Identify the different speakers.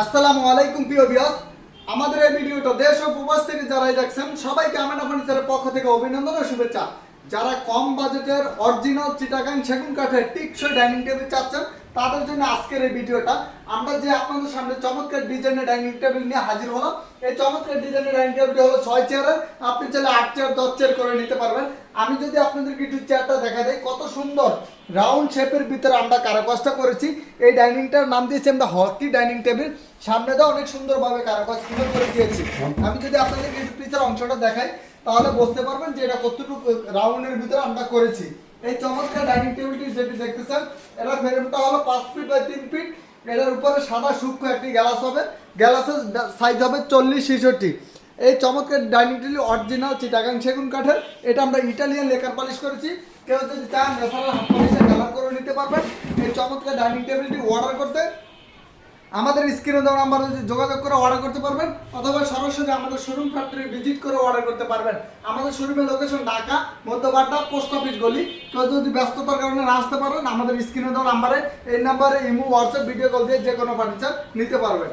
Speaker 1: আসসালামু আলাইকুম প্রিয় ভিউয়ার্স, আমাদের এই ভিডিওটা দেশ ও প্রবাস থেকে যারাই দেখছেন সবাইকে আমেনা ফার্নিচারের পক্ষ থেকে অভিনন্দন ও শুভেচ্ছা। যারা কম বাজেটের অরিজিনাল চিটাগাং সেগুন কাঠের টিকসই ডাইনিং টেবিল চাচ্ছেন তাদের জন্য আজকের এই ভিডিওটা। আমরা যে আপনাদের সামনে চমৎকার ডিজাইনের ডাইনিং টেবিল নিয়ে হাজির হলাম। এই চমৎকার ডিজাইনের ডাইনিং টেবিলটি হলো 6 চেয়ারের, আপনি চাইলে 8 চেয়ার 10 চেয়ার করে নিতে পারবেন। আমি যদি আপনাদেরকে একটু চেয়ারটা দেখা দেই, কত সুন্দর রাউন্ড শেপের ভিতরে আমরা কারুকাজটা করেছি। এই ডাইনিংটার নাম দিয়েছি আমরা হকি ডাইনিং টেবিল। সামনে দাও অনেক সুন্দরভাবে কারুকাজ করে দিয়েছি। আমি যদি আপনাদেরকে একটু পিছের অংশটা দেখাই তাহলে বুঝতে পারবেন যে এটা কতটুকু রাউন্ডের ভিতরে আমরা করেছি। এই চমৎকার ডাইনিং টেবিলটি যেটি দেখতেছেন, এটার ফ্রেমটা হলো 5 ফিট বাই 3 ফিট। এটার উপরে সাদা সূক্ষ্ম একটি গ্লাস হবে, গ্লাসের সাইজ হবে 40-66। এই চমৎকার ডাইনিং টেবিল অরিজিনাল চিটাগাং সেগুন কাঠের। এটা আমরা ইটালিয়ান লেকার পলিশ করেছি। কেউ যদি চান ন্যাচারাল হাত পলিশে কালার করে নিতে পারবেন। এই চমৎকার ডাইনিং টেবিলটি অর্ডার করতে আমাদের স্ক্রিনে দেওয়া নাম্বারে যোগাযোগ করে অর্ডার করতে পারবেন, অথবা সরাসরি আমাদের শোরুম ফ্যাক্টরি ভিজিট করে অর্ডার করতে পারবেন। আমাদের শোরুমের location Dhaka Madhya Badda post office গলি। কেউ যদি ব্যস্ততার কারণে না আসতে পারেন, আমাদের স্ক্রিনে দেওয়া নাম্বারে এই নাম্বারে ইমো হোয়াটসঅ্যাপ ভিডিও কল দিয়ে যে কোনো ফার্নিচার নিতে পারবেন।